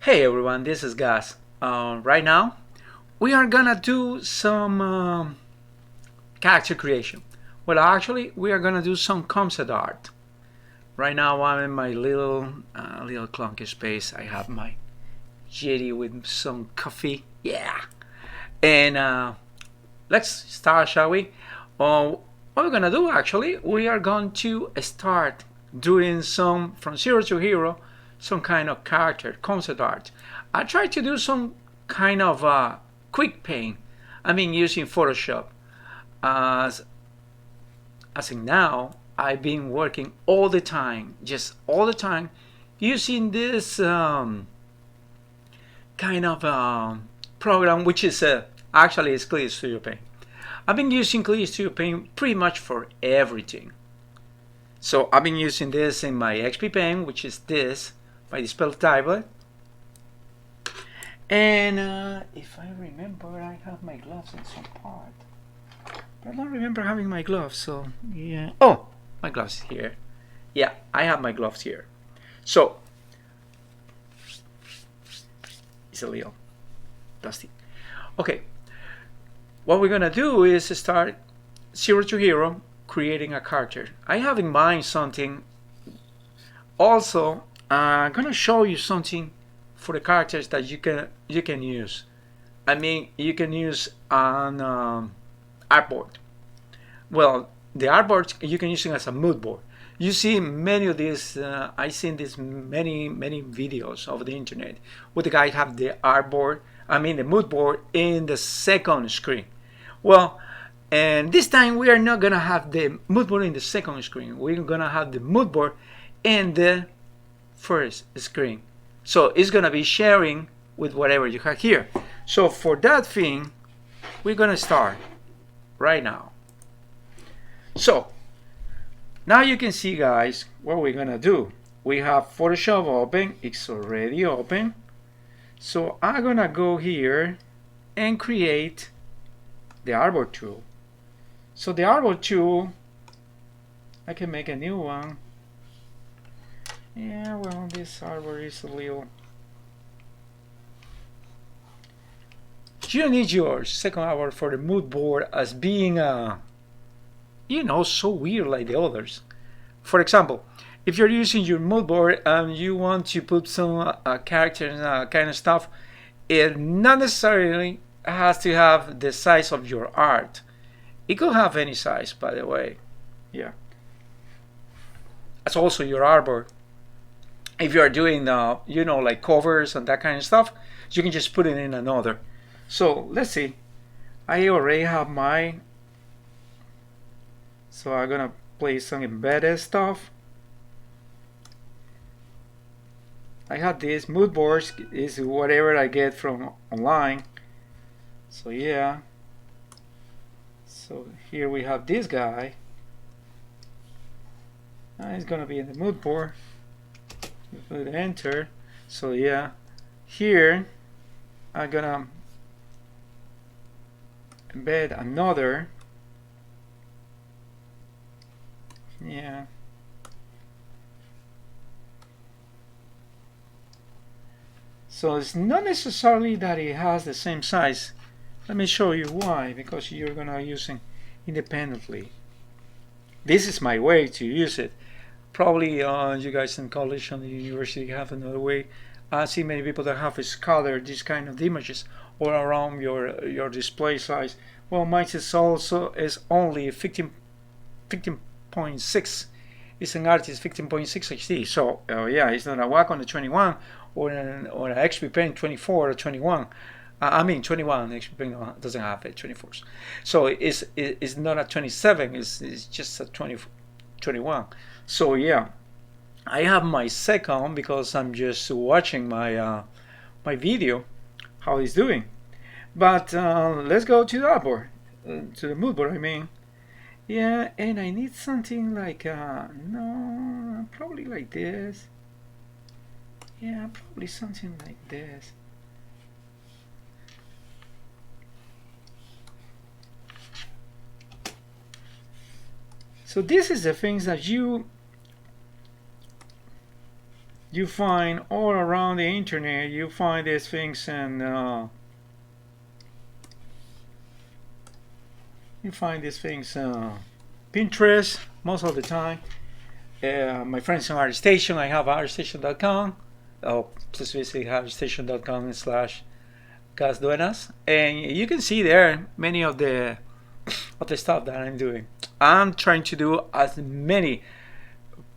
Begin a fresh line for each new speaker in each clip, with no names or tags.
Hey everyone, this is Gus. Right now, we are gonna do some character creation. Well, actually, we are gonna do some concept art. Right now, I'm in my little clunky space. I have my jetty with some coffee. Yeah, and let's start, shall we? What we're gonna do actually, we are going to start doing some from zero to hero, some kind of character concept art. I try to do some kind of quick paint. I mean, using Photoshop. As as in now, I've been working all the time, just all the time, using this kind of program, which is actually is Clear Studio Paint. I've been using Clear Studio Paint pretty much for everything. So I've been using this in my XP Pen, which is this, my display tablet. And if I remember, I have my gloves in some part. But I don't remember having my gloves, so yeah. Oh, my gloves here. Yeah, I have my gloves here. So, it's a little dusty. Okay, what we're gonna do is start zero to hero, creating a character. I have in mind something. Also, I'm gonna show you something for the characters that you can use. I mean, you can use on artboard. Well, the artboard you can use it as a mood board. You see many of these. I've seen these many videos over the internet where the guys have the artboard. I mean the mood board in the second screen. Well, and this time we are not gonna have the mood board in the second screen. We're gonna have the mood board in the first screen. So it's gonna be sharing with whatever you have here. So for that thing, we're gonna start right now. So now you can see, guys, what we're gonna do. We have Photoshop open. It's already open. So I'm gonna go here and create the artboard tool. So the artboard tool, I can make a new one. Yeah, well, this artboard is a little. You need your second artboard for the mood board as being so weird like the others. For example, if you're using your mood board and you want to put some characters kind of stuff, it not necessarily has to have the size of your art. It could have any size, by the way. Yeah. That's also your artboard. If you are doing, like covers and that kind of stuff, you can just put it in another. So let's see. I already have mine. So I'm gonna play some embedded stuff. I have this mood boards is whatever I get from online. So yeah. So here we have this guy. He's gonna be in the mood board. Put enter. So yeah, here I'm gonna embed another. Yeah. So it's not necessarily that it has the same size. Let me show you why, because you're gonna use it independently. This is my way to use it. Probably you guys in college and the university have another way. I see many people that have scattered these kind of images all around your display size. Well, mine is also is only 15.6. It's an artist 15.6 HD. So yeah, it's not a Wacom the 21 or an XP Pen 24 or 21. I mean 21. XP Pen doesn't have it 24s. So it's not a 27. It's just a 21. So yeah, I have my second because I'm just watching my my video, how it's doing. But let's go to the artboard, to the mood board. I mean, yeah, and I need something like no, probably like this. Yeah, probably something like this. So this is the things that you you find all around the internet, you find these things, and Pinterest most of the time. My friends on ArtStation, I have artstation.com. Oh, please visit artstation.com/Casduenas, and you can see there many of the stuff that I'm doing. I'm trying to do as many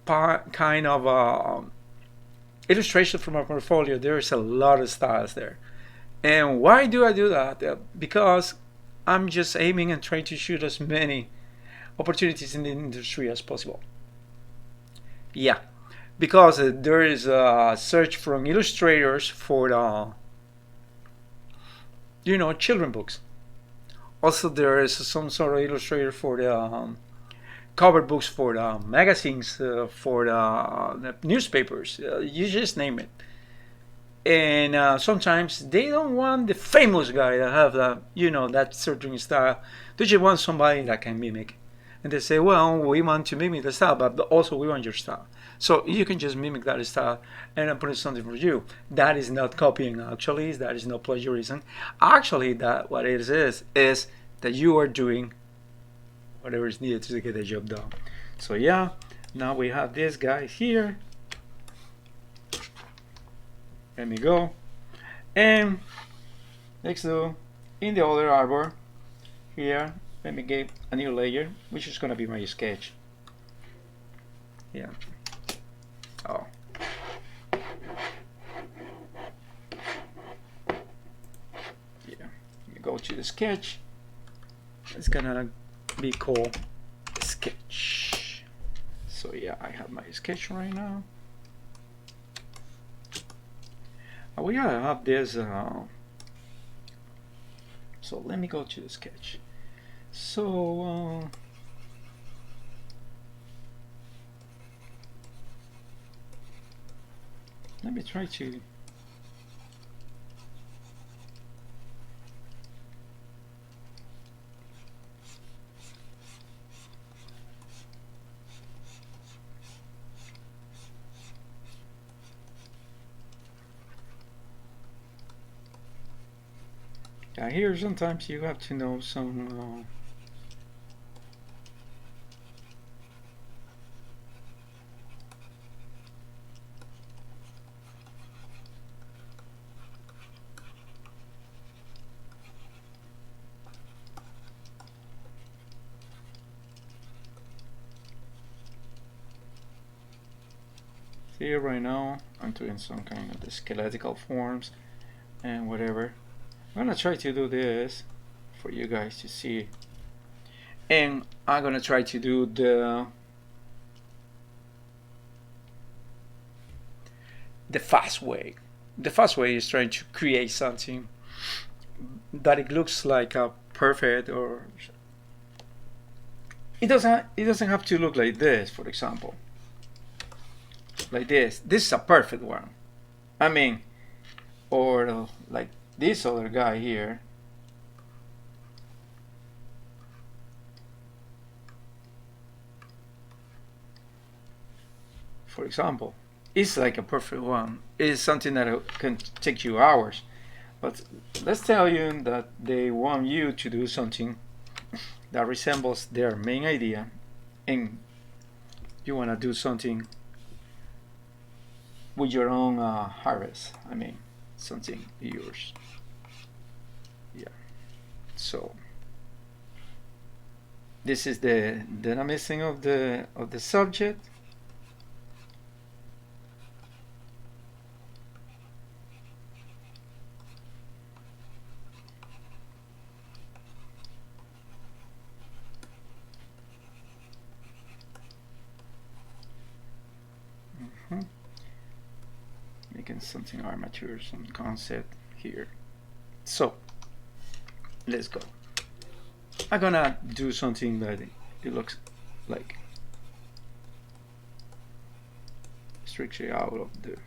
kind of illustration from my portfolio. There's a lot of styles there. And why do I do that? Because I'm just aiming and trying to shoot as many opportunities in the industry as possible. Yeah, because there is a search from illustrators for the children books. Also, there is some sort of illustrator for the cover books for the magazines, for the newspapers. You just name it. And sometimes they don't want the famous guy that have that certain style. They just want somebody that can mimic. And they say, well, we want to mimic the style, but also we want your style. So you can just mimic that style and I'm putting something for you. That is not copying, actually. That is not plagiarism. Actually, that what it is that you are doing whatever is needed to get the job done. So yeah, now we have this guy here. Let me go. And let's do in the other arbor here. Let me get a new layer, which is gonna be my sketch. Yeah. Oh. Yeah. You go to the sketch. It's gonna be called sketch. So yeah, I have my sketch right now. We have this. So let me go to the sketch. So let me try to here sometimes you have to know some here right now I'm doing some kind of the skeletal forms and whatever. I'm gonna try to do this for you guys to see, and I'm gonna try to do the fast way. The fast way is trying to create something that it looks like a perfect, or it doesn't have to look like this. For example, like this is a perfect one. I mean, or like this other guy here. For example, it's like a perfect one. It's something that can take you hours. But let's tell you that they want you to do something that resembles their main idea, and you want to do something with your own harvest. I mean, something yours. Yeah. So this is the dynamism of the subject. Making something armature, some concept here. So let's go. I'm gonna do something that it looks like strictly out of the.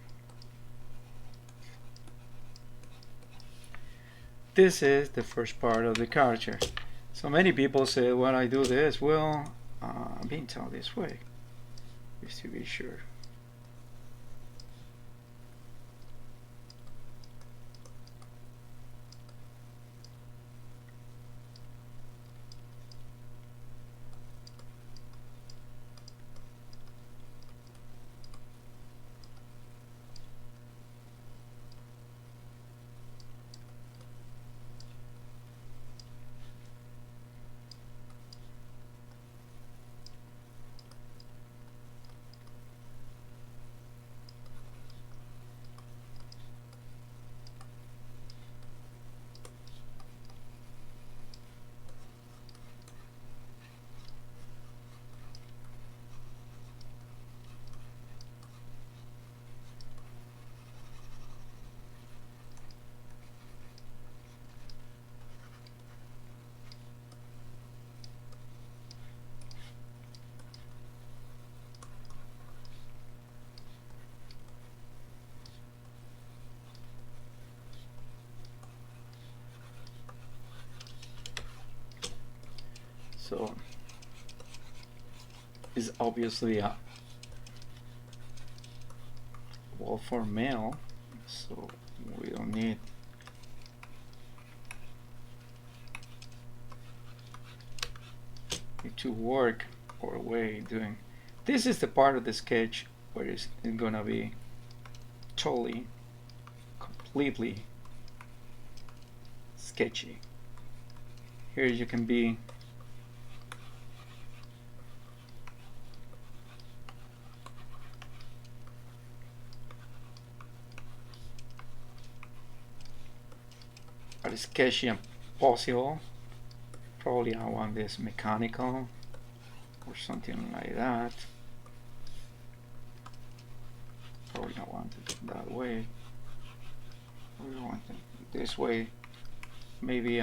This is the first part of the character. So many people say, when I do this, well, I'm being told this way, just to be sure. So it's obviously a wall for male, so we don't need to work our way doing. This is the part of the sketch where it's gonna be totally, completely sketchy. Here you can be as sketchy as possible. Probably I want this mechanical or something like that. Probably I want it that way. We want it this way. Maybe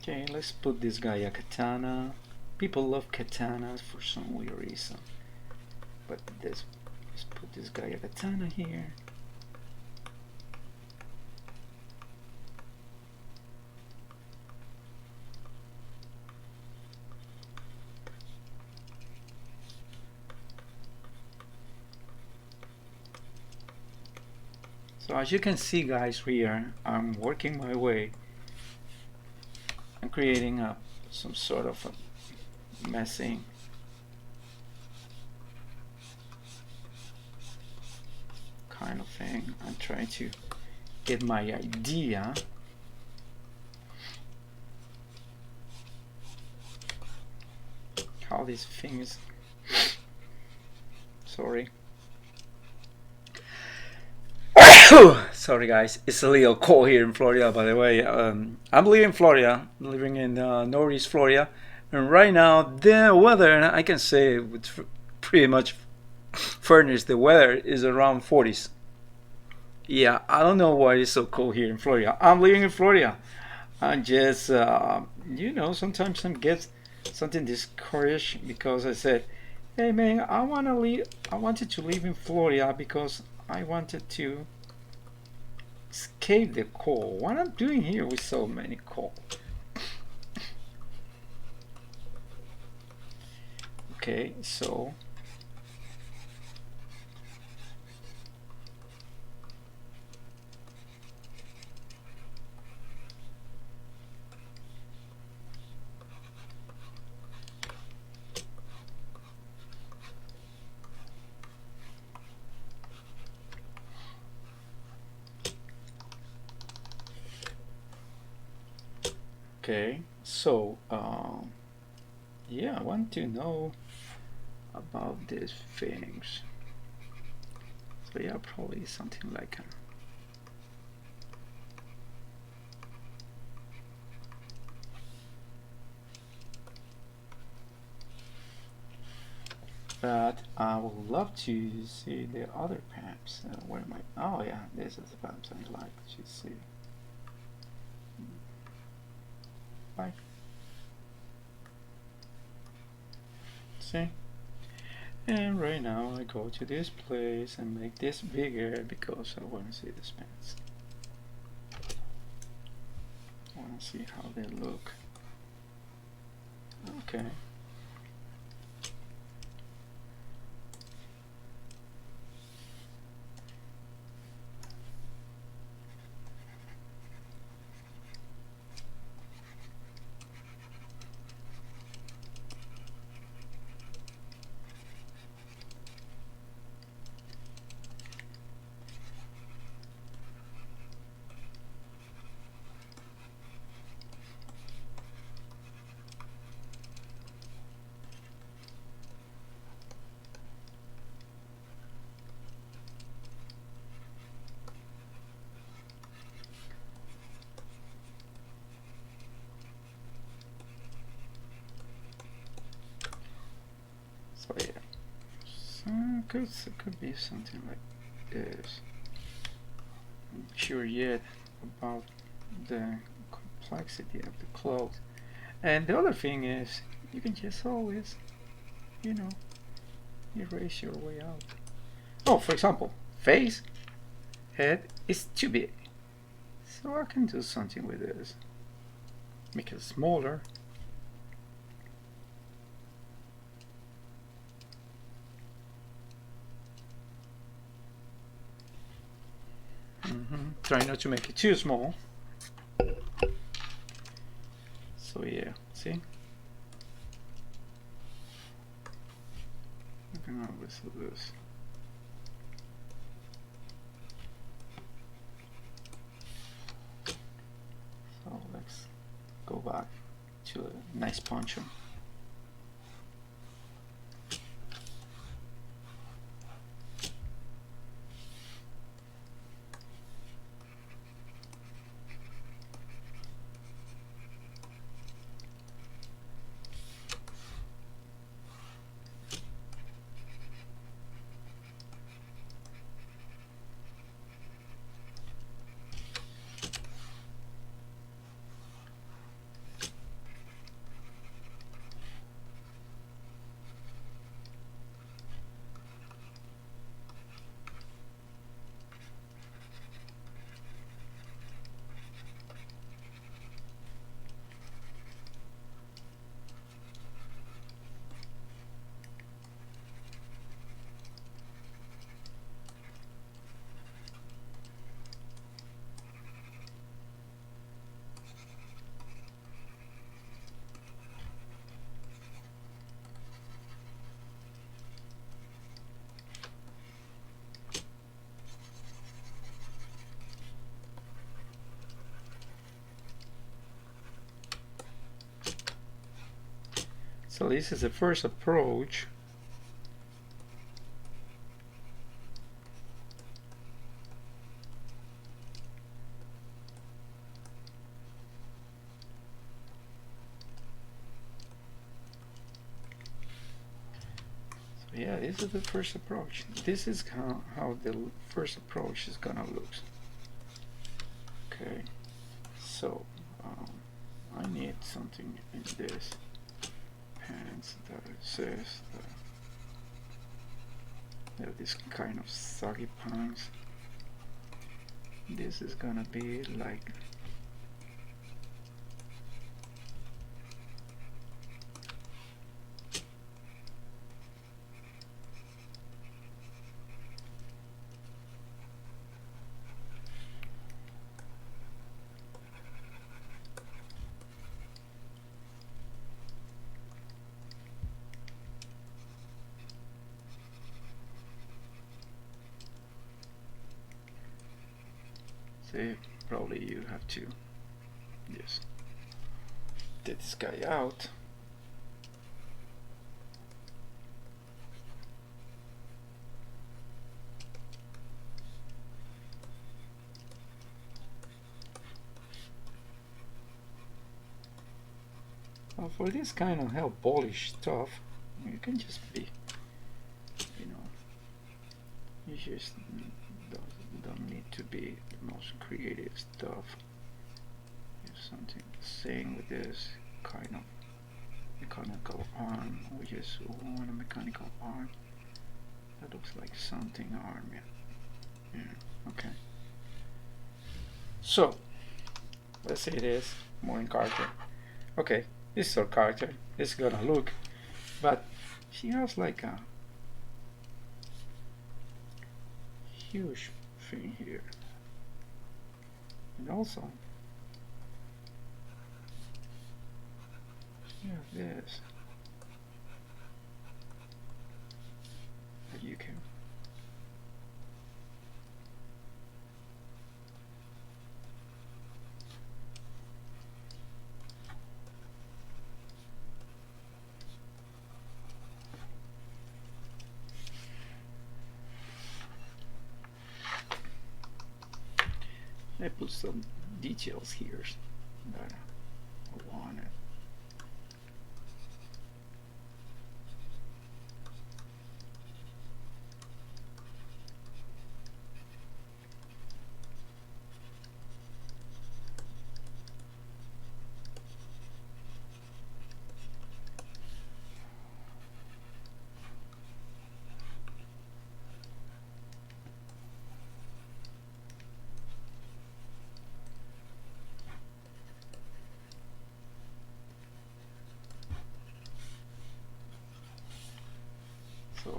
okay, let's put this guy a katana. People love katanas for some weird reason. But let's put this guy a katana here. So as you can see, guys, here I'm working my way. I'm creating some sort of a messy kind of thing. I'm trying to get my idea. How these things. Sorry. Sorry guys, it's a little cold here in Florida, by the way. I'm living in Florida, living in Northeast Florida, and right now the weather, I can say with pretty much furnished, the weather is around 40s. Yeah, I don't know why it's so cold here in Florida. I'm living in Florida. I'm just, sometimes I get something discouraged because I said, hey man, I wanted to live in Florida because I wanted to escape the cold. What I'm doing here with so many cold? Okay, so okay, so yeah, I want to know about these things. So yeah, probably something like but I would love to see the other paths. Where am I? Oh yeah, this is the paths I like to see. Bye. See? And right now I go to this place and make this bigger because I want to see the pants. I want to see how they look. Okay. So yeah, so it could be something like this. I'm not sure yet about the complexity of the clothes. And the other thing is, you can just always, you know, erase your way out. Oh, for example, face, head is too big. So I can do something with this. Make it smaller. Try not to make it too small. So yeah, see? You can always do this. So let's go back to a nice poncho. So this is the first approach. So yeah, this is the first approach. This is how the first approach is gonna look. Okay, so I need something in this pants that says that this kind of saggy pants. This is gonna be like see, probably you have to just get this guy out. Well, for this kind of hell polished stuff, you can just be, you know, you just don't need to be the most creative stuff. There's something saying with this kind of mechanical arm. We just want a mechanical arm that looks like something arm. Yeah, okay. So let's say this morning character. Okay, this is our character. This is gonna look, but she has like a huge thing here, and also yeah, this that you can I put some details here that I wanted.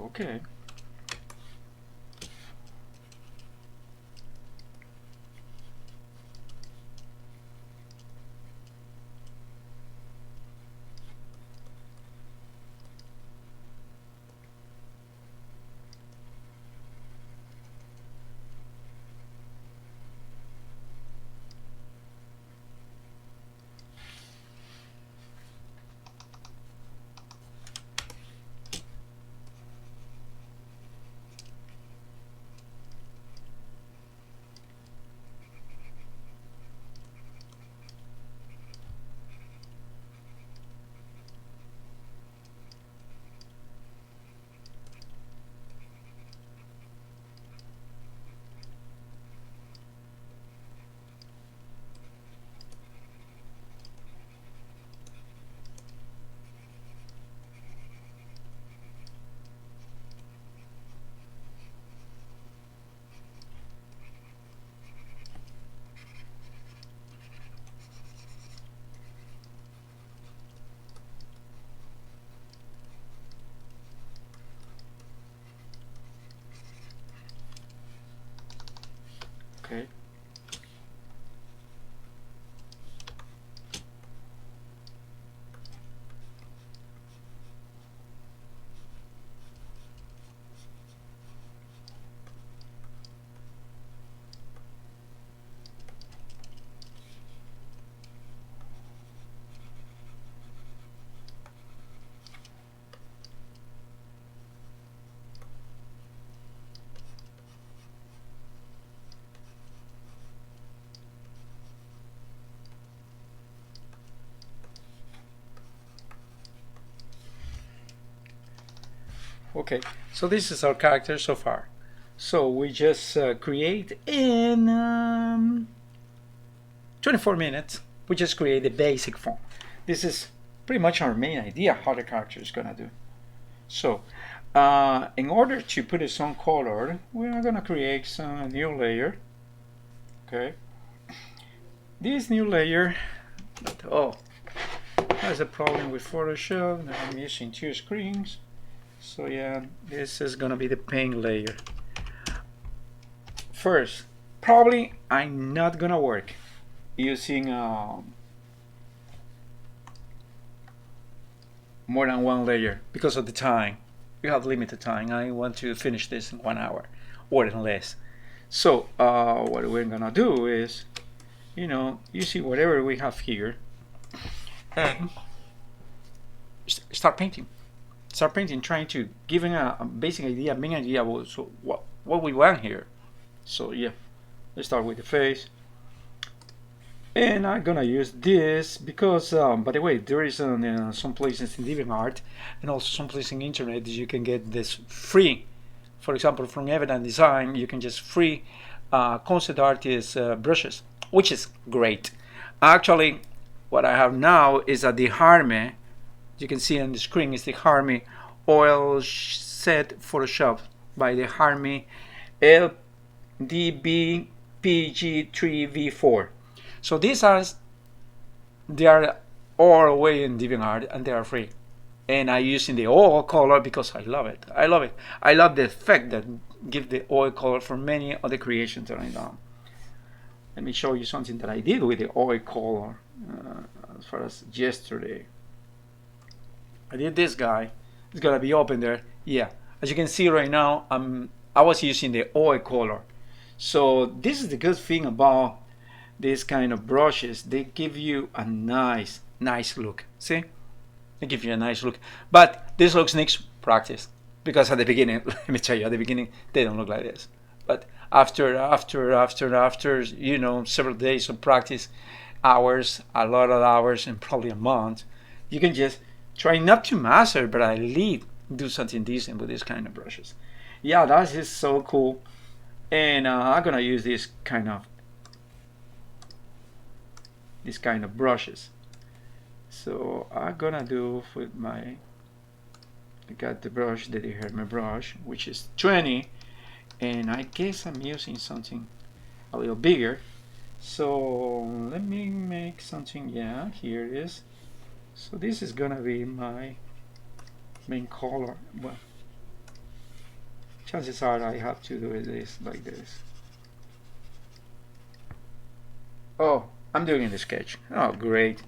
Okay. Okay. Okay, so this is our character so far. So we just create in 24 minutes. We just create a basic form. This is pretty much our main idea how the character is gonna do. So in order to put some color, we are gonna create some new layer. Okay, this new layer. Oh, has a problem with Photoshop. Now I'm using two screens. So yeah, this is gonna be the paint layer. First, probably I'm not gonna work using more than one layer because of the time. We have limited time. I want to finish this in 1 hour or less. So what we're gonna do is, you see whatever we have here, and start painting. Start painting, trying to giving a basic idea, main idea about so what we want here. So yeah, let's start with the face. And I'm gonna use this because, by the way, there is some places in DeviantArt and also some places in internet that you can get this free. For example, from Evident Design, you can just free concept artist brushes, which is great. Actually, what I have now is a Harme. You can see on the screen is the Harme Oil Set Photoshop by the Harme LDBPG3V4. So they are all away in DeviantArt and they are free. And I'm using the oil color because I love it. I love it. I love the effect that give the oil color for many of the creations that I've done. Let me show you something that I did with the oil color as far as yesterday. I did this guy. It's gonna be open there. Yeah, as you can see right now, I was using the oil color. So this is the good thing about these kind of brushes. They give you a nice look. See, they give you a nice look. But this looks needs practice because at the beginning, let me tell you, at the beginning they don't look like this. But after several days of practice, hours, a lot of hours, and probably a month, you can just try not to master, but at least do something decent with these kind of brushes. Yeah, that is so cool. And I'm gonna use this kind of brushes. So I'm gonna do with I got the brush, the Hermes brush, which is 20, and I guess I'm using something a little bigger. So let me make something. Yeah, here it is. So this is gonna be my main color. Well, chances are I have to do this like this. Oh, I'm doing the sketch. Oh, great.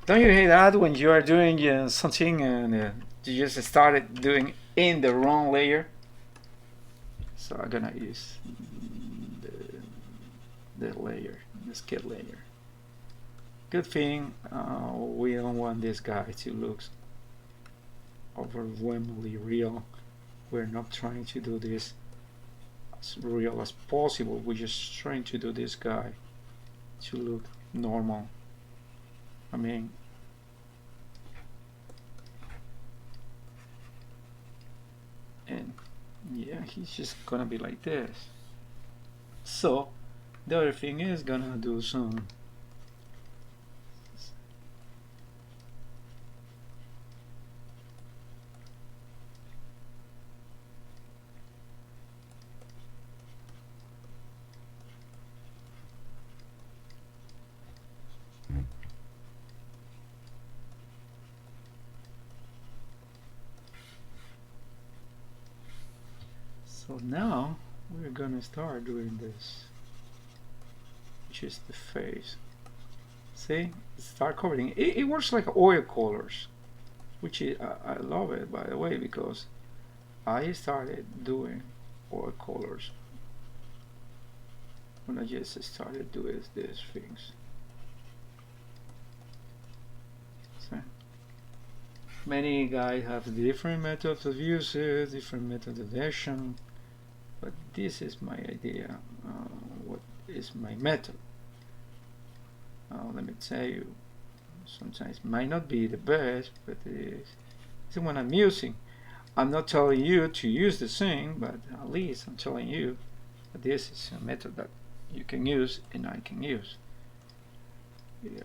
Don't you hate that when you are doing something and you just started doing in the wrong layer? So I'm gonna use the layer, the skid layer. Good thing we don't want this guy to look overwhelmingly real. We're not trying to do this as real as possible. We're just trying to do this guy to look normal. I mean, and yeah, he's just gonna be like this. So the other thing is gonna do some so now we're gonna start doing this, which is the face. See, start covering. It works like oil colors, which is, I love it, by the way, because I started doing oil colors when I just started doing these things. So many guys have different methods of usage, different methods of action, but this is my idea. What is my method? Let me tell you, sometimes it might not be the best, but it's the one I'm using. I'm not telling you to use the same, but at least I'm telling you that this is a method that you can use and I can use. Yeah.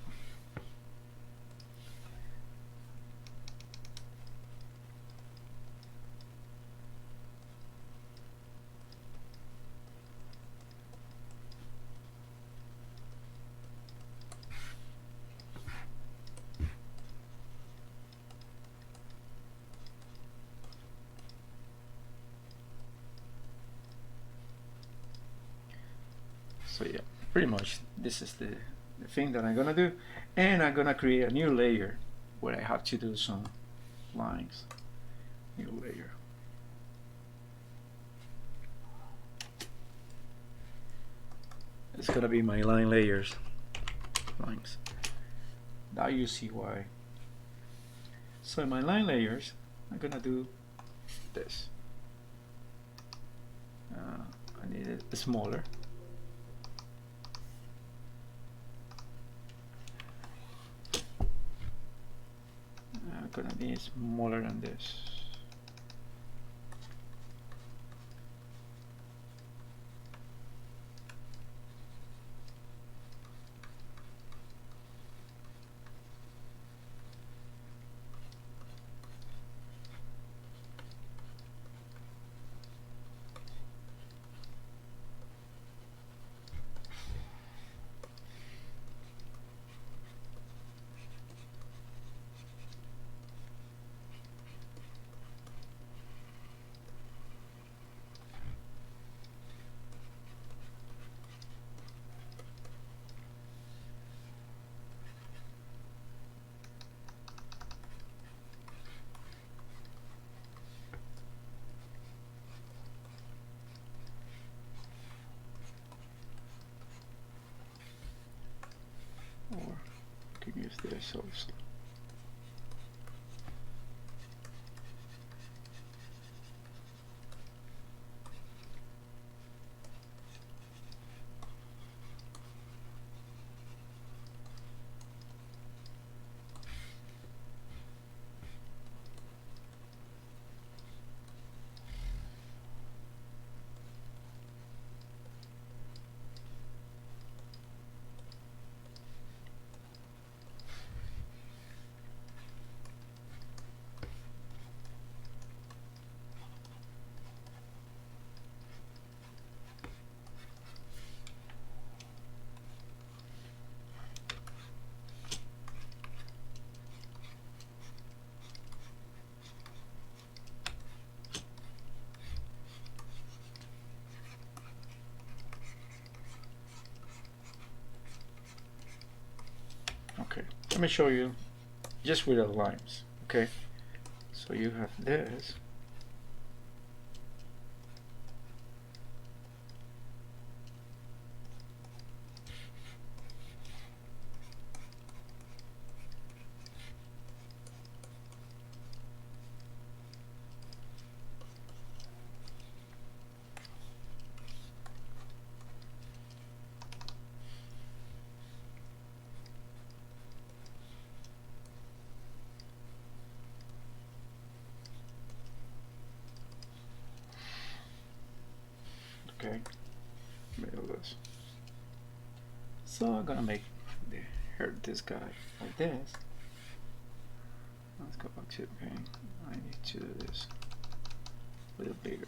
So yeah, pretty much this is the thing that I'm gonna do, and I'm gonna create a new layer where I have to do some lines. New layer. It's gonna be my line layers. Lines. Now you see why. So in my line layers, I'm gonna do this. I need it smaller. Gonna be smaller than this. Or you can use this also. let me show you just with the lines. Okay, so you have this. Okay, middle this. So I'm gonna make this guy like this. Let's go back to the paint. I need to do this a little bigger.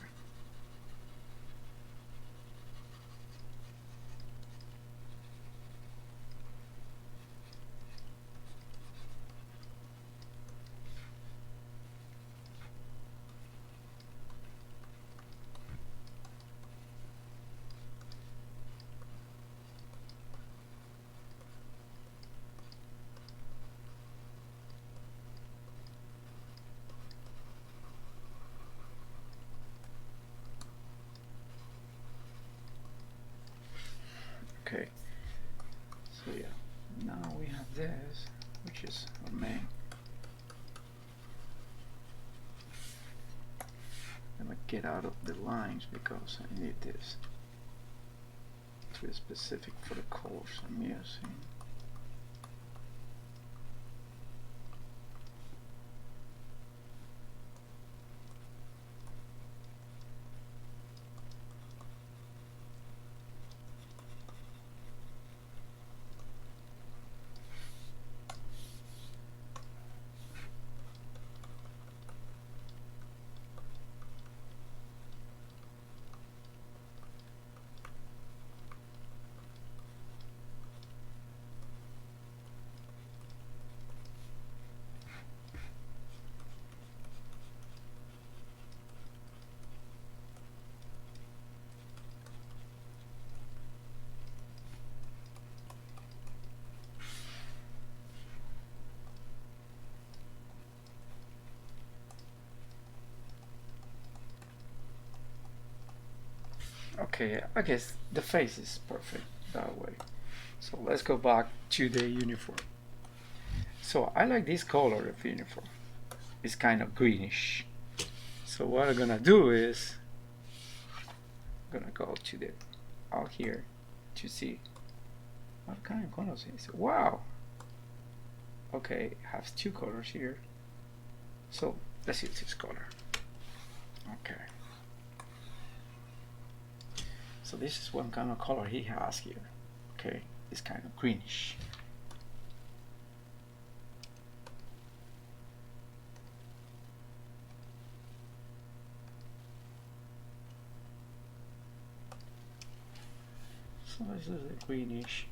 Okay, so yeah, now we have this, which is our main. I'm gonna get out of the lines because I need this to be specific for the colors I'm using. Okay, I guess the face is perfect that way. So let's go back to the uniform. So I like this color of uniform. It's kind of greenish. So what I'm gonna do is I'm gonna go to the out here to see what kind of colors is it. Wow. Okay, it has two colors here. So let's use this color. Okay. So this is one kind of color he has here. Okay, it's kind of greenish. So this is a greenish.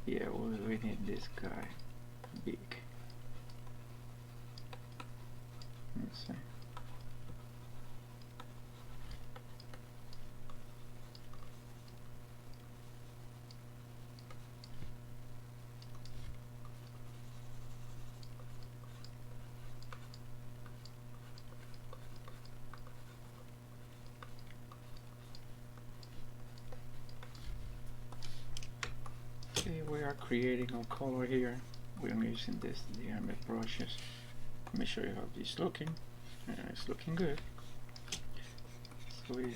Yeah, we need this guy big. Let's see. Okay, we are creating a color here. We're using this diameter brushes. Let me show you how this is looking. It's looking good. So we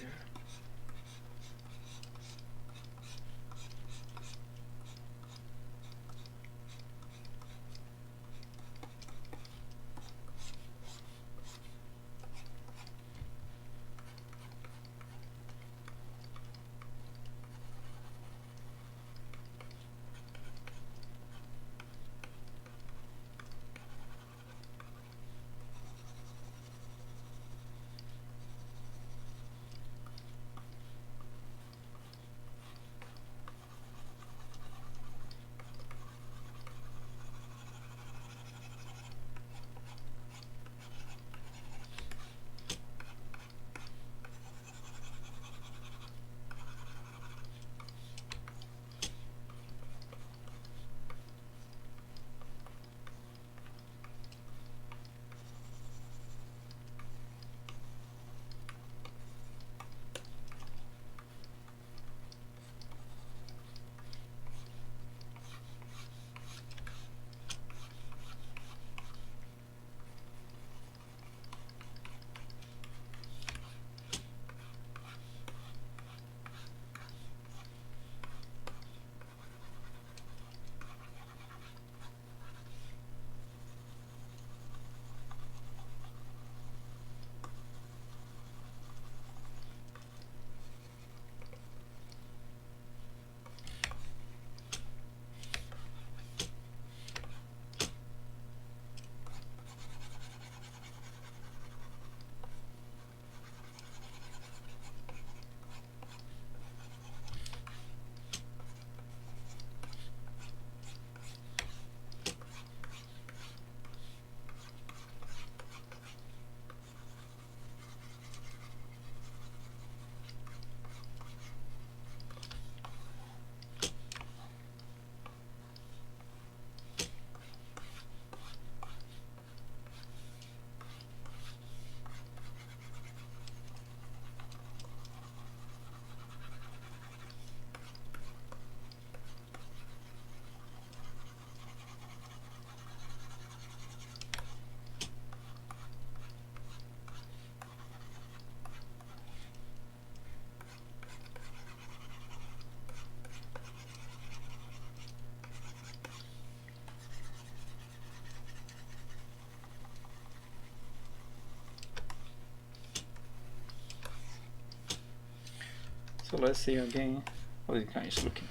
So let's see again how this guy is looking.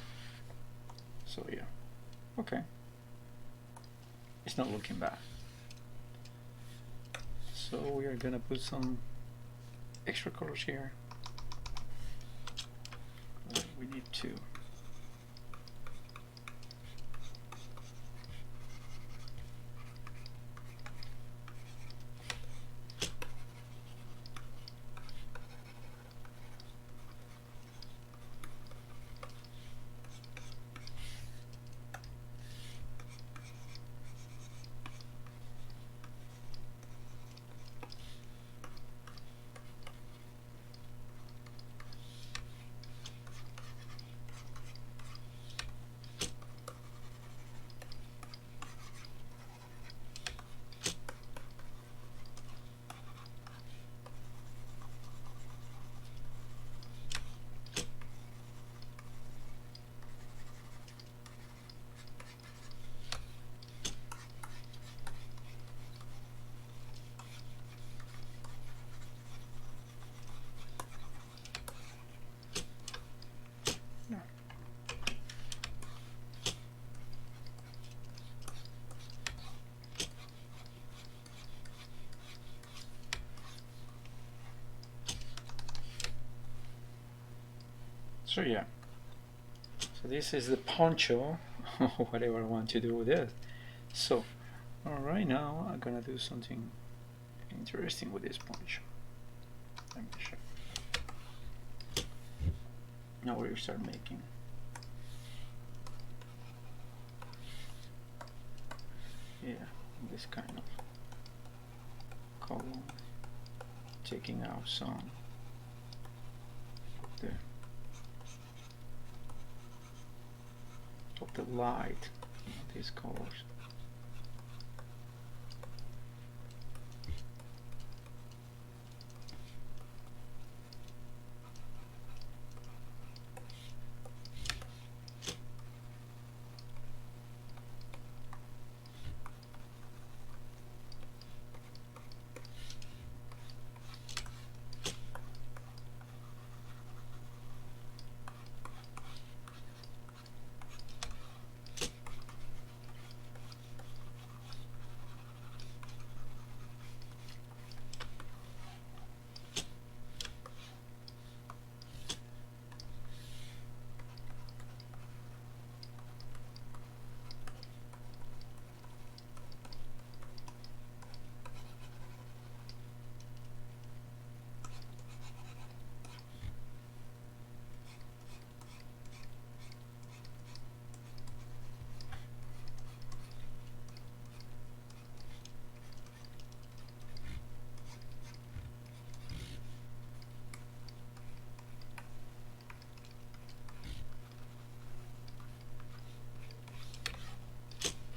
So yeah, okay, it's not looking bad. So we are gonna put some extra colors here. We need two. So yeah, so this is the poncho, whatever I want to do with it. So right now I'm gonna do something interesting with this poncho. Let me show. Now we start making. Yeah, this kind of column, taking out some of the light of these colors.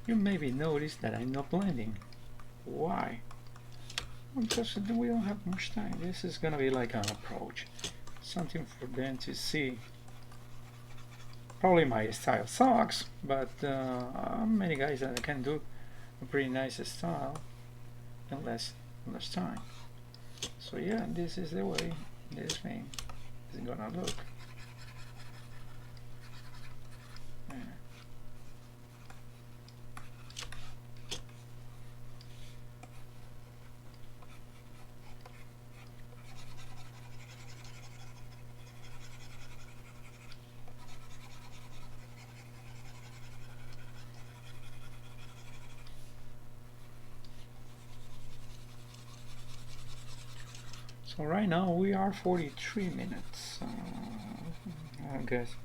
You maybe noticed that I'm not blending. Why? Because we don't have much time. This is gonna be like an approach, something for them to see. Probably my style sucks, but many guys that can do a pretty nice style in less time. So yeah, this is the way this thing is gonna look. Yeah. So right now we are 43 minutes. I guess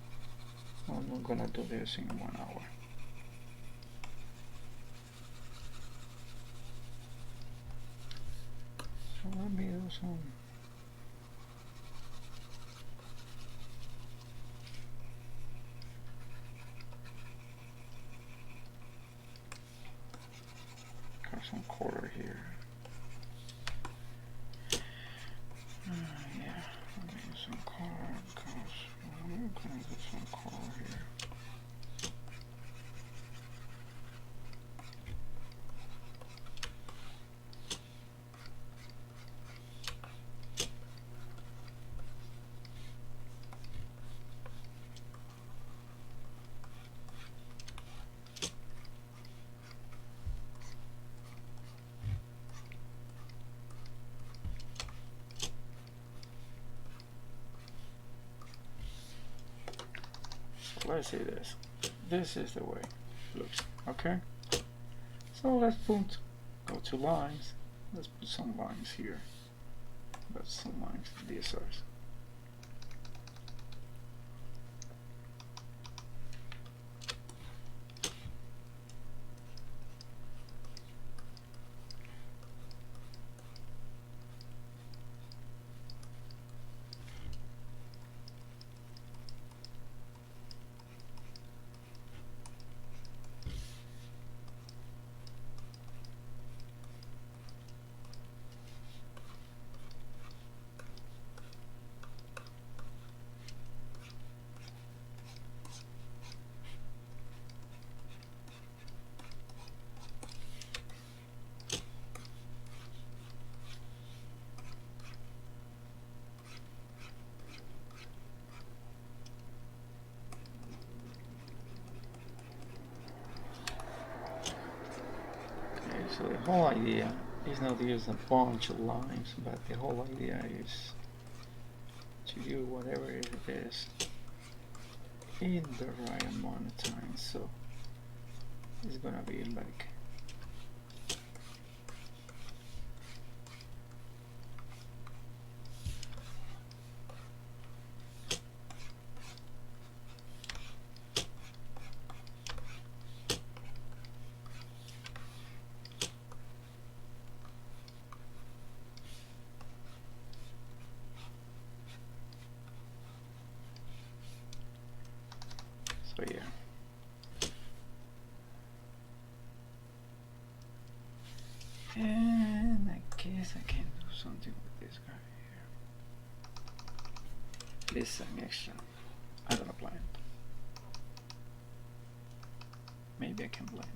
I'm not gonna do this in 1 hour. So let me do some. Got some color here. Yeah, let me do some color because we're gonna do some color here. let's see this. This is the way it looks. Okay. So let's go to lines. Let's put some lines here. That's some lines. These are. So the whole idea is not to use a bunch of lines, but the whole idea is to do whatever it is in the right amount of time. So it's gonna be like so, yeah. And I guess I can do something with this guy here. This is an extra. I don't blend. Maybe I can blend.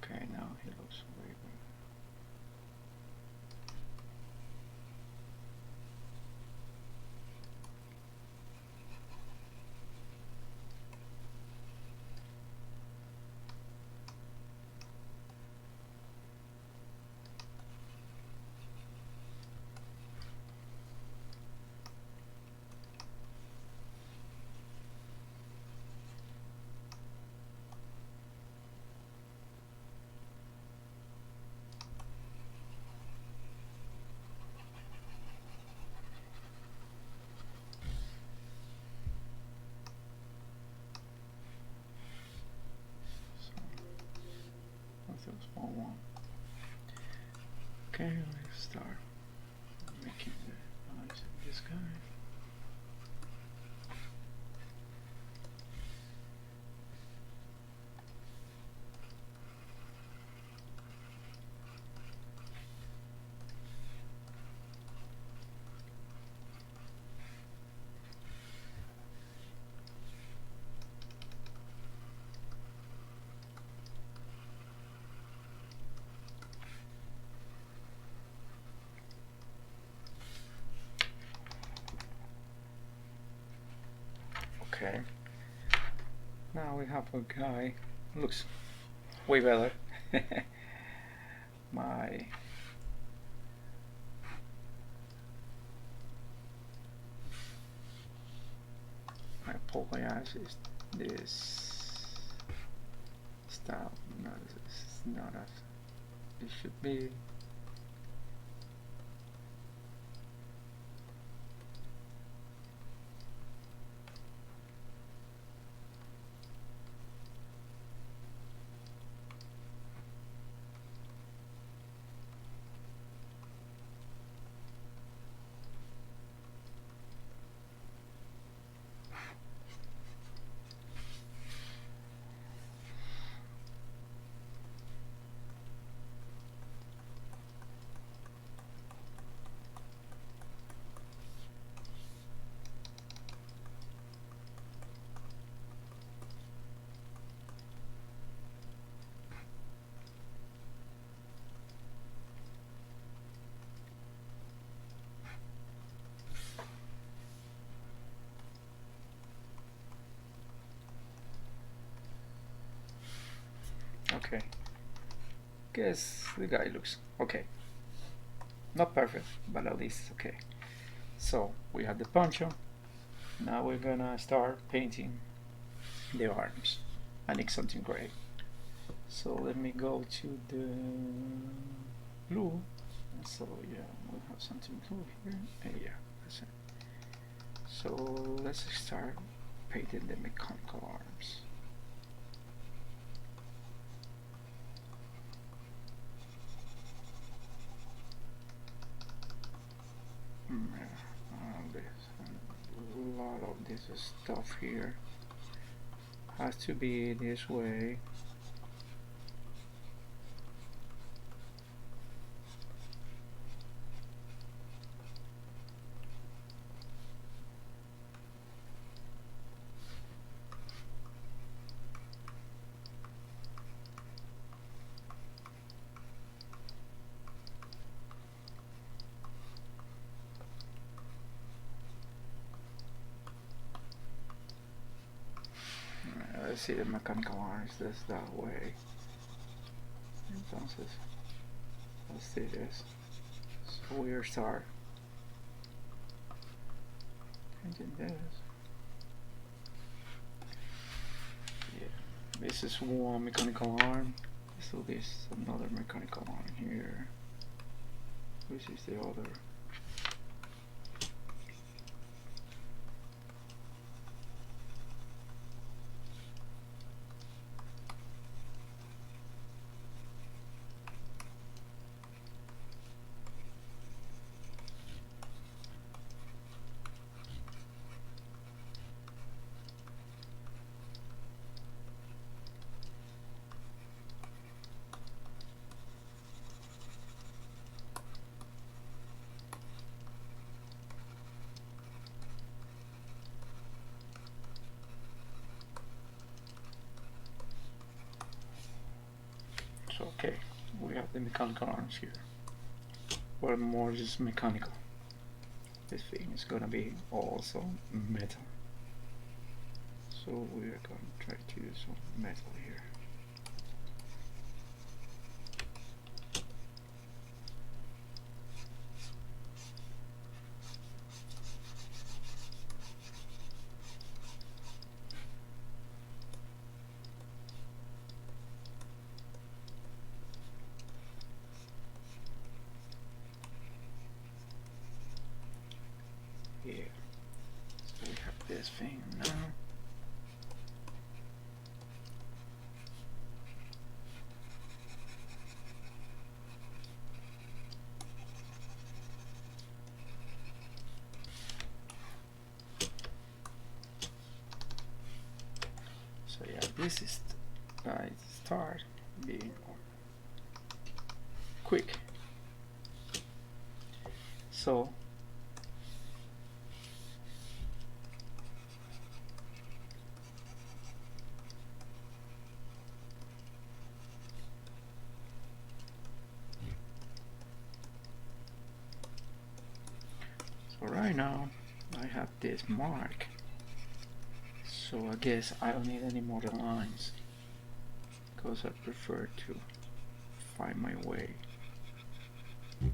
Okay, now he looks way better. That's a small one. Okay, let's start making the eyes of this guy. Okay, now we have a guy, looks way better. My I apologize. Is this style? No, this is not as it should be. Okay. Guess the guy looks okay. Not perfect, but at least okay. So we have the poncho. Now we're gonna start painting the arms. I need something gray. So let me go to the blue. So yeah, we'll have something blue here. Yeah, that's it. So let's start painting the mechanical arms. A lot of this stuff here has to be this way. Let's see the mechanical arms this that way. Entonces, let's see this. So we'll start painting this. Yeah, this is one mechanical arm. So this is another mechanical arm here. Which is the other? So okay, we have the mechanical arms here. Well, more just mechanical. This thing is gonna be also metal. So we're going to try to use some metal here. Yeah, so we have this thing now. So yeah, this is start being quick. So right now I have this mark. So I guess I don't need any more lines because I prefer to find my way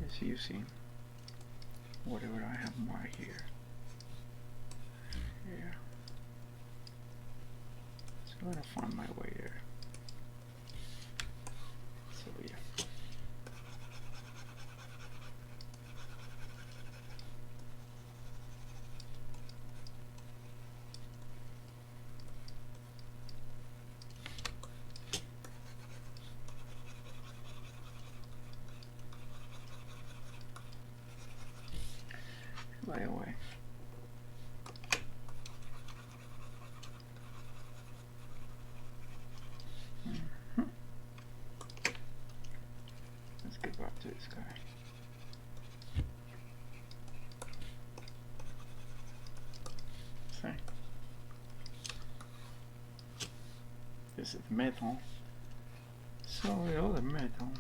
is using whatever I have marked here. Yeah. So I'm gonna find my way there. So yeah. By the way, let's get back to this guy. See, this is metal. So the other metal.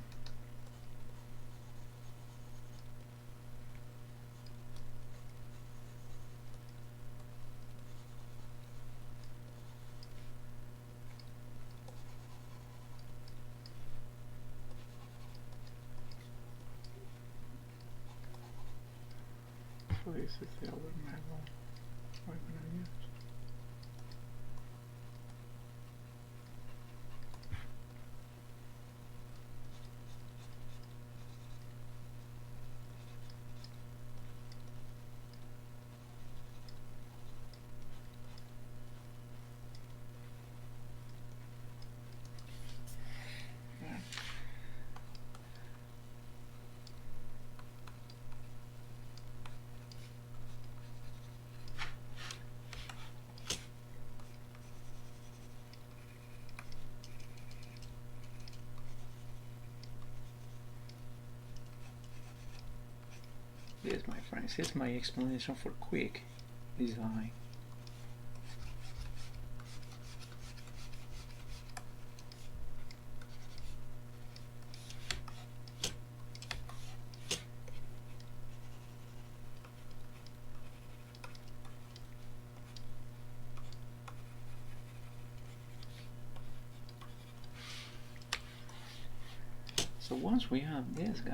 So this is the other metal we're gonna use. Yes, my friends, here's my explanation for quick design. So once we have this guy,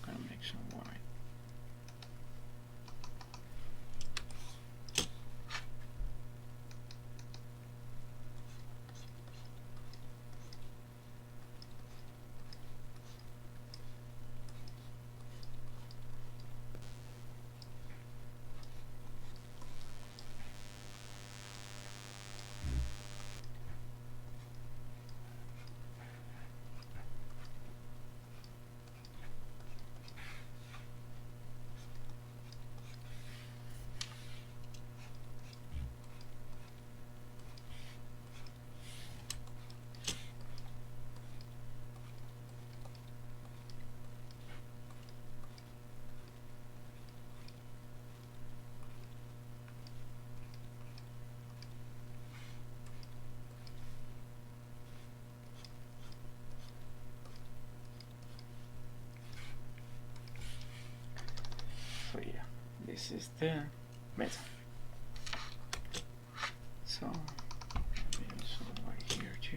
I'm gonna make some white. So yeah, this is the metal. So maybe some white here too.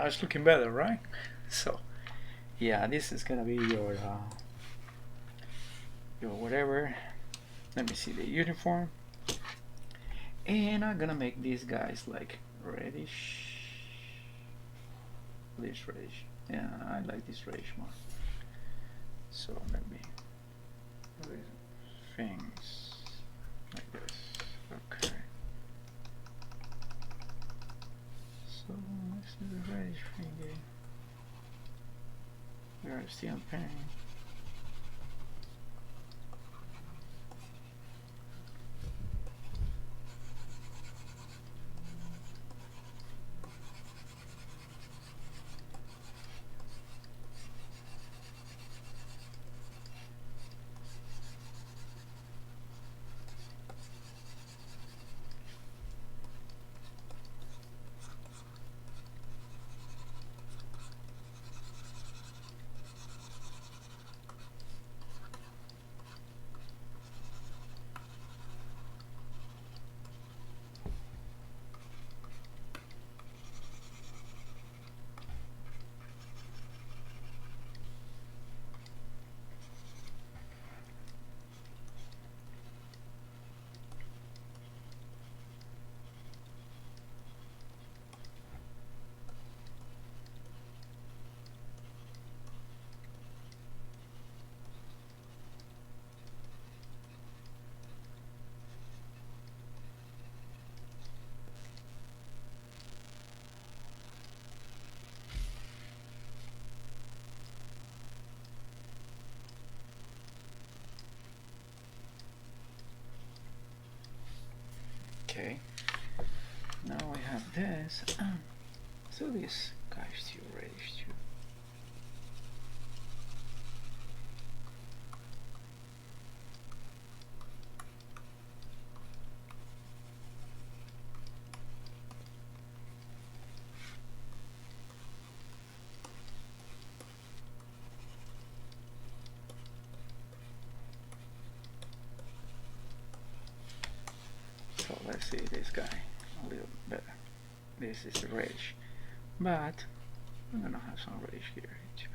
Now it's looking better, right? So yeah, this is gonna be your whatever. Let me see the uniform, and I'm gonna make these guys like reddish. This reddish. Yeah, I like this reddish more. So let me things like this. Okay. So let's do the reddish thingy. We are still painting. Okay, now we have this. So this guy's still reddish too. So let's see this guy a little better. This is reddish, but I'm gonna have some reddish here too.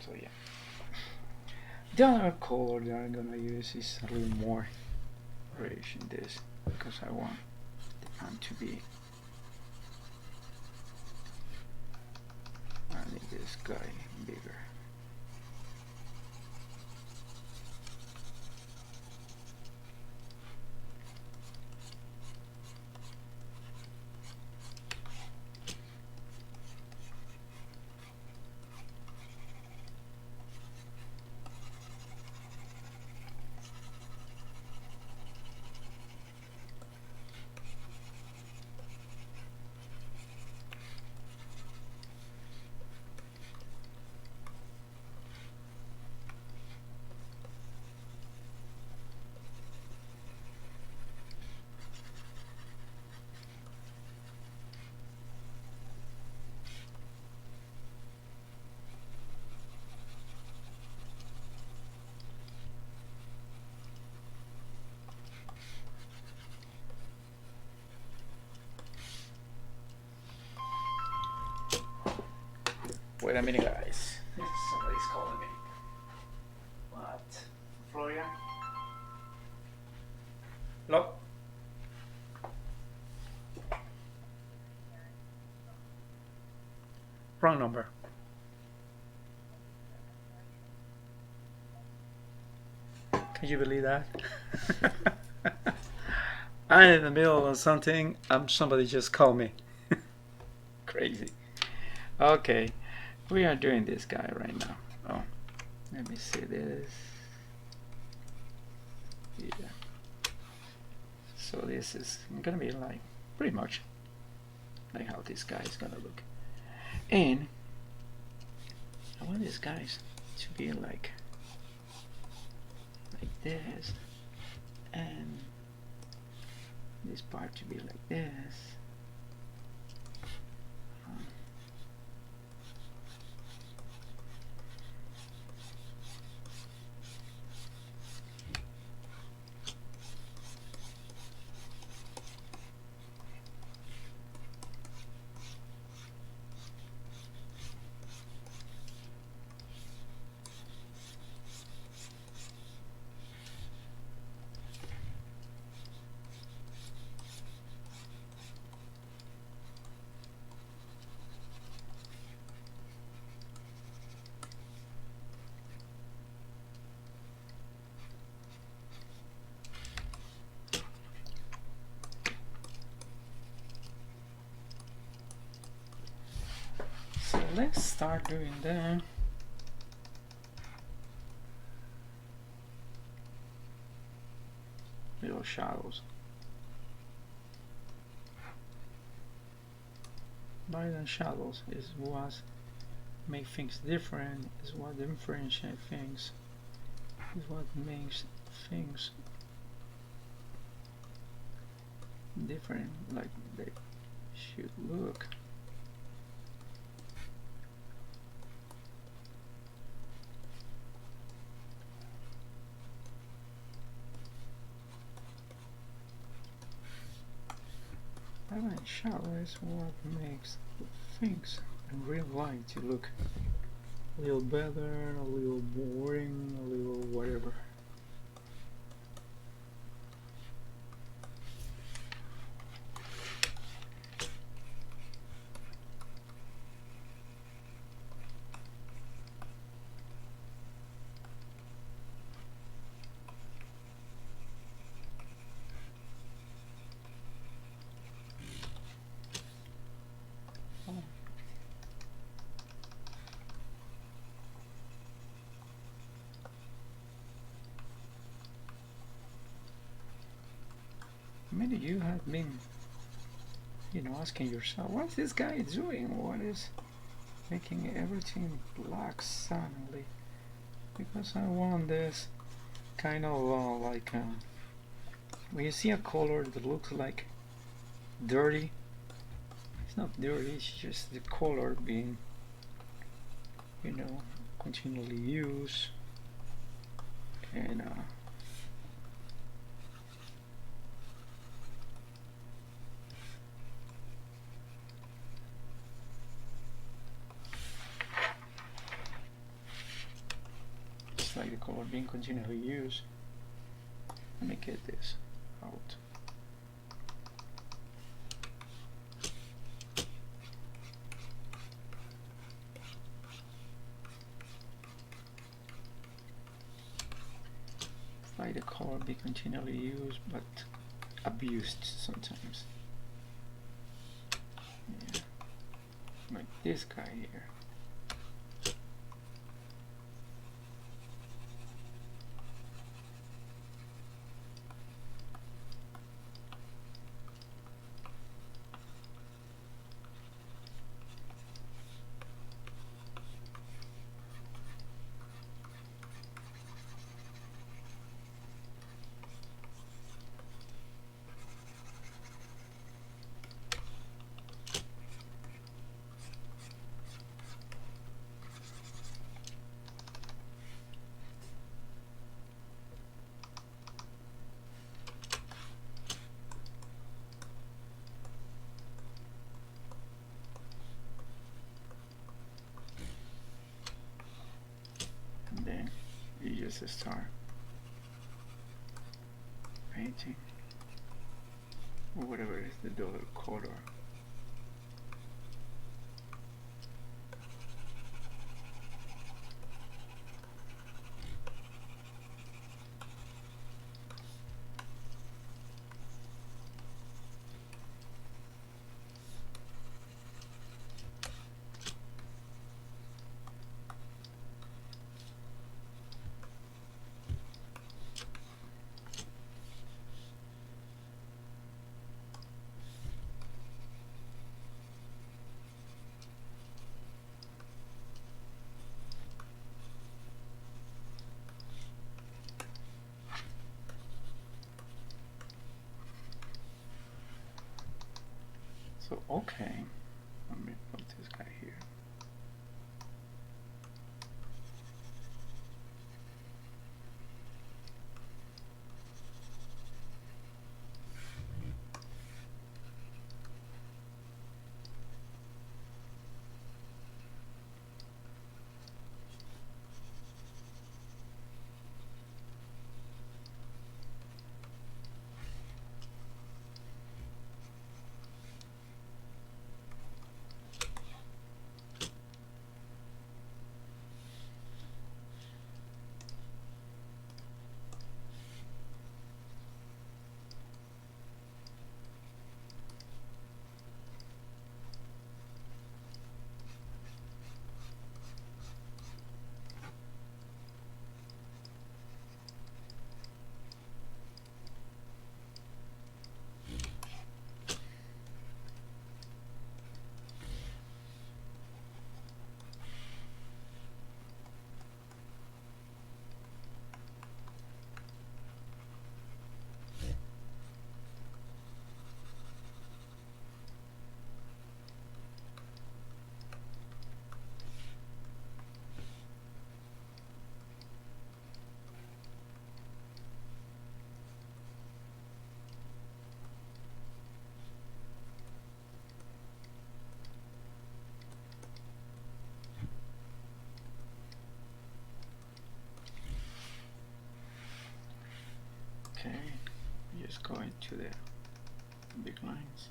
So yeah, the other color that I'm gonna use is a little more reddish in this because I want the ant to be. I need this guy bigger. Wait a minute, guys. Somebody's calling me. What? Florian? Hello? Wrong number. Can you believe that? I'm in the middle of something. Somebody just called me. Crazy. Okay, we are doing this guy right now. Oh, let me see this. Yeah. So this is gonna be like pretty much like how this guy is gonna look. And I want these guys to be like this, and this part to be like this. let's start doing that. Little shadows. Light and shadows is what make things different, is what differentiate things, is what makes things different, like they should look. Light and shadow is what makes things in real life to look a little better, a little boring, a little whatever. Many of you have been, asking yourself, what's this guy doing? What is making everything black suddenly? Because I want this kind of when you see a color that looks like dirty, it's not dirty, it's just the color being, continually used, and like the color being continually used. Let me get this out. It's like the color be continually used but abused sometimes. Yeah. Like this guy here. Then you just start painting or whatever is the dollar color. So okay, let me put this guy here. Okay, just go into the big lines.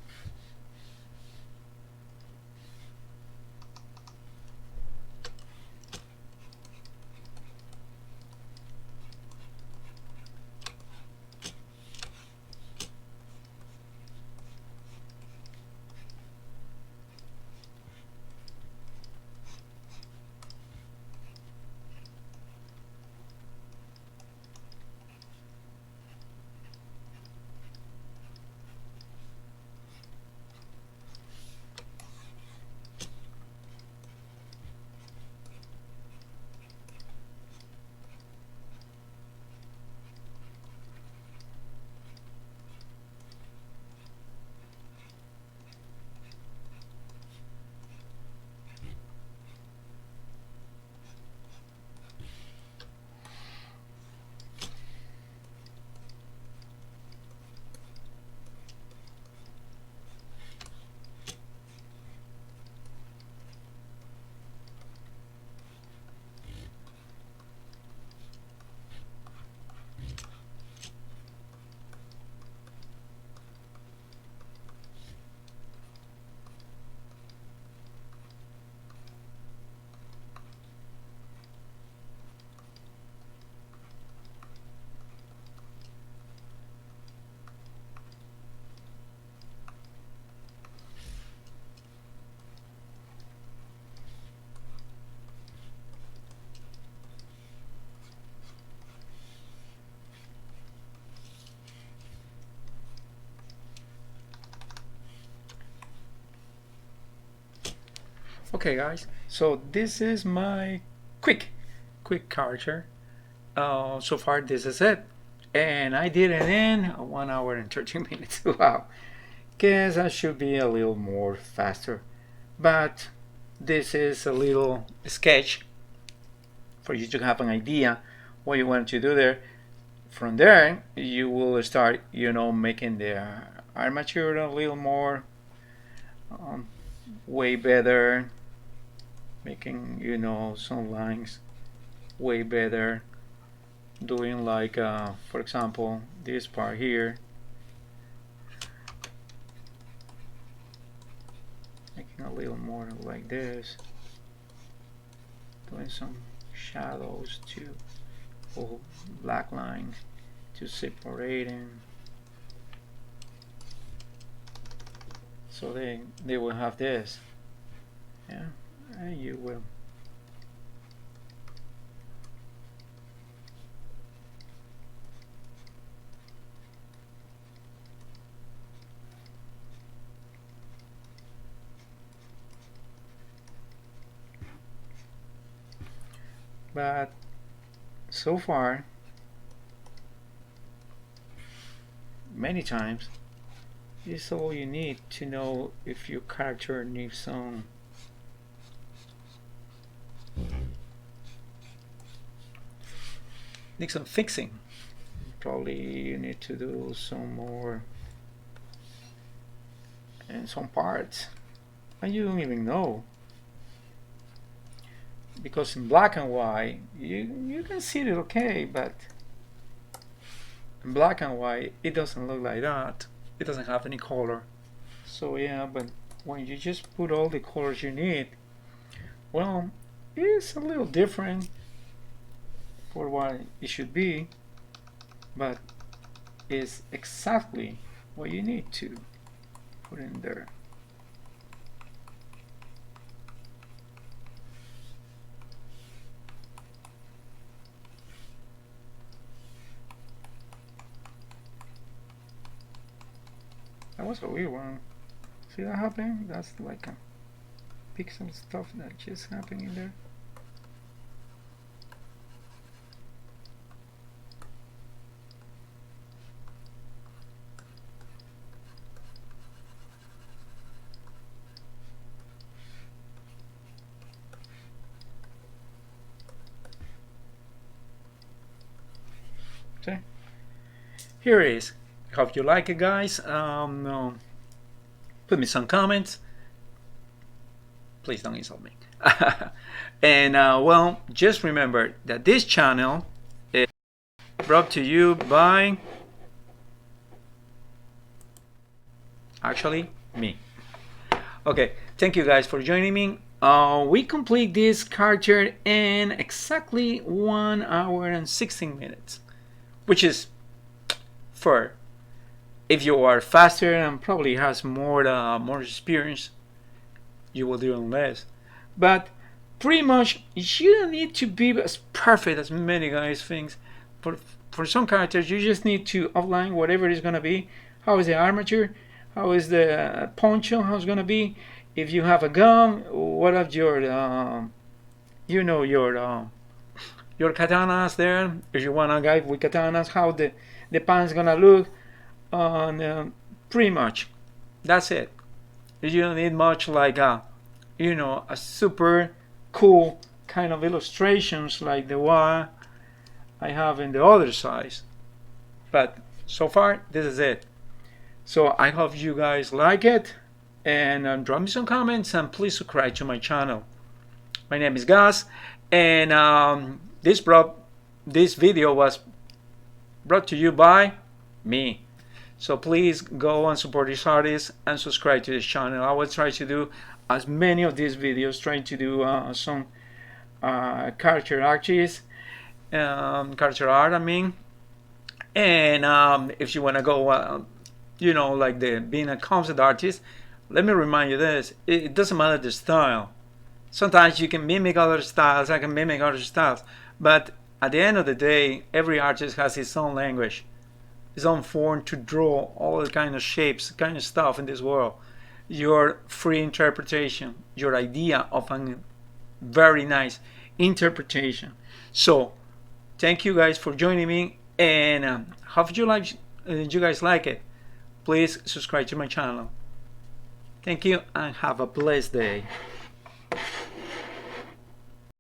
Okay guys, so this is my quick character. So far this is it, and I did it in 1 hour and 13 minutes. Wow, guess I should be a little more faster, but this is a little sketch for you to have an idea what you want to do there. From there you will start, making the armature a little more way better, making some lines way better, doing like for example this part here, making a little more like this, doing some shadows to pull black lines to separating, so they will have this, yeah, and you will. But so far, many times, this is all you need to know if your character needs some fixing. Probably you need to do some more in some parts, and you don't even know, because in black and white you can see it okay, but in black and white it doesn't look like that. It doesn't have any color. So yeah, but when you just put all the colors you need, well, it's a little different for what it should be, but it's exactly what you need to put in there. That was a weird one. See that happening? That's like a pixel stuff that just happened in there. Okay. Here it is. Hope you like it, guys. Put me some comments. Please don't insult me. And well, just remember that this channel is brought to you by Actually, me. Okay, thank you guys for joining me. We complete this character in exactly 1 hour and 16 minutes, which is fair. If you are faster and probably has more experience, you will do it less. But pretty much, you don't need to be as perfect as many guys think. For some characters, you just need to outline whatever it's gonna be. How is the armature? How is the poncho? How's gonna be? If you have a gun, what of your your katanas there? If you want a guy with katanas, how the pants gonna look? And pretty much, that's it. You don't need much like a super cool kind of illustrations like the one I have in the other size. But so far, this is it. So I hope you guys like it, and drop me some comments, and please subscribe to my channel. My name is Gus, and this video was brought to you by me. So please go and support this artist and subscribe to this channel. I will try to do as many of these videos, trying to do some character artists, character art, I mean. And if you want to go, like being a concept artist, let me remind you this: it doesn't matter the style. Sometimes you can mimic other styles, I can mimic other styles, but at the end of the day, every artist has his own language, his own form to draw all the kind of shapes, kind of stuff in this world. Your free interpretation, your idea of a very nice interpretation. So, thank you guys for joining me, and hope you guys like it. Please subscribe to my channel. Thank you, and have a blessed day.